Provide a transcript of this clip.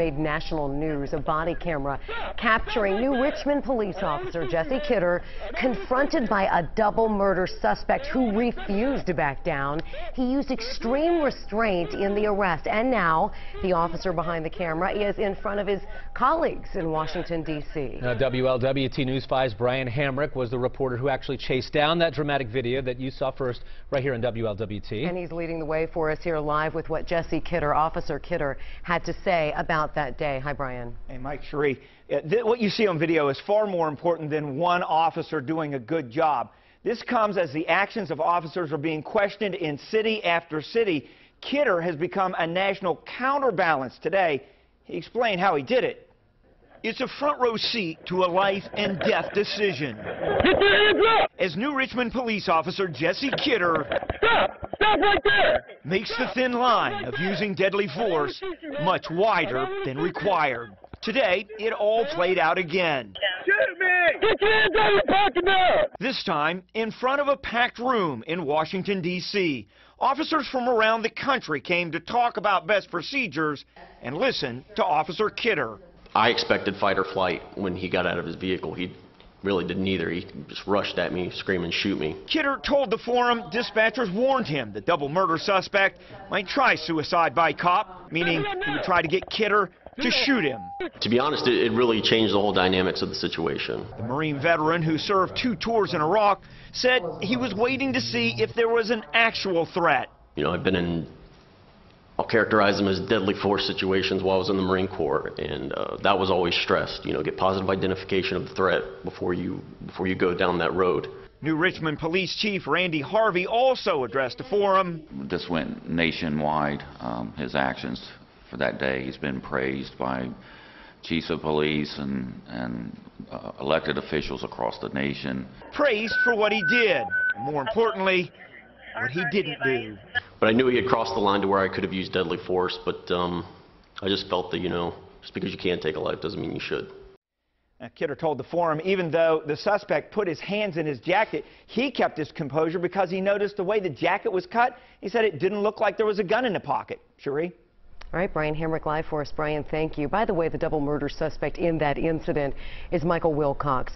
made national news. A body camera capturing New Richmond police officer Jesse Kidder confronted by a double murder suspect who refused to back down. He used extreme restraint in the arrest, and now the officer behind the camera is in front of his colleagues in Washington, D.C. WLWT News 5's Brian Hamrick was the reporter who actually chased down that dramatic video that you saw first right here on WLWT. And he's leading the way for us here live with what Jesse Kidder, Officer Kidder, had to say about that day. Hi, Brian. Hey, Mike, Cherie, what you see on video is far more important than one officer doing a good job. This comes as the actions of officers are being questioned in city after city. Kidder has become a national counterbalance today. He explained how he did it. It's a front row seat to a life and death decision. As New Richmond police officer Jesse Kidder Stop right there! makes the thin line of using deadly force much wider than required. Today, it all played out again. Shoot me! Get your hands on your pocket now! This time, in front of a packed room in Washington, D.C. Officers from around the country came to talk about best procedures and listen to Officer Kidder. I expected fight or flight when he got out of his vehicle. He really didn't either. He just rushed at me, screaming, "Shoot me." Kidder told the forum dispatchers warned him the double murder suspect might try suicide by cop, meaning he would try to get Kidder to shoot him. To be honest, it really changed the whole dynamics of the situation. The Marine veteran who served 2 tours in Iraq said he was waiting to see if there was an actual threat. You know, I've been in, I'll characterize them as deadly force situations while I was in the Marine Corps, and that was always stressed. You know, get positive identification of the threat before you go down that road. New Richmond Police Chief Randy Harvey also addressed the forum. This went nationwide, his actions for that day. He's been praised by chiefs of police and elected officials across the nation. Praised for what he did, and more importantly, what he didn't do. But I knew he had crossed the line to where I could have used deadly force, but I just felt that, you know, just because you can't take a life doesn't mean you should. Now, Kidder told the forum even though the suspect put his hands in his jacket, he kept his composure because he noticed the way the jacket was cut. He said it didn't look like there was a gun in the pocket. Cherie? All right, Brian Hamrick live for us. Brian, thank you. By the way, the double murder suspect in that incident is Michael Wilcox.